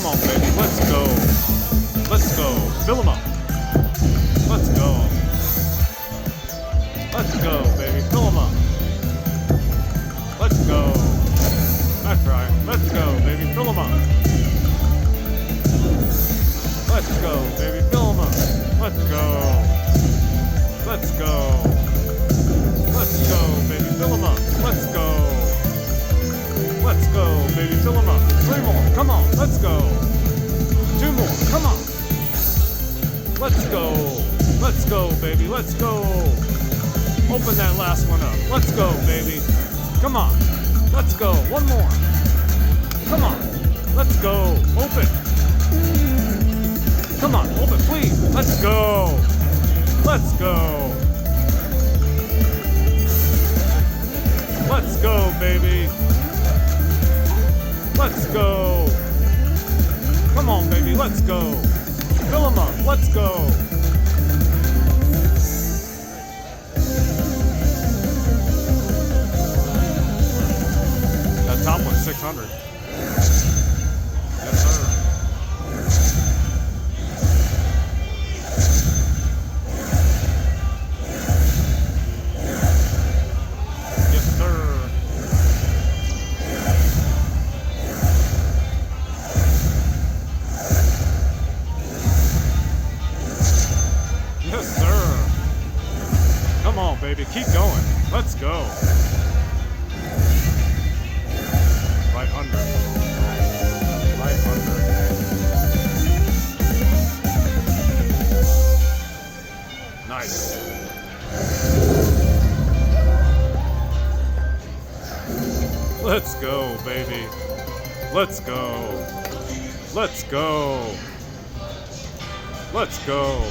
Come on, baby. Let's go. Let's go. Fill him up. Let's go. Let's go, baby. Fill him up. Let's go. That's right. Let's go, baby. Fill him up. Let's go, baby. Fill him up. Let's go. Let's go. Let's go, baby. Fill him up. Let's go. Let's go, baby. Fill him up. 3 more. Come on. Let's go. 2 more. Come on. Let's go. Let's go, baby. Let's go. Open that last one up. Let's go, baby. Come on. Let's go. 1 more. Come on. Let's go. Open. Come on. Open, please. Let's go. Let's go. Let's go, baby. Let's go. Come on, baby. Let's go. Fill him up. Let's go. That top one's 600. Yes, sir. Yes, sir. Yes, sir. Come on, baby. Keep going. Let's go. Right under. Right under. Nice. Let's go, baby. Let's go. Let's go. Let's go.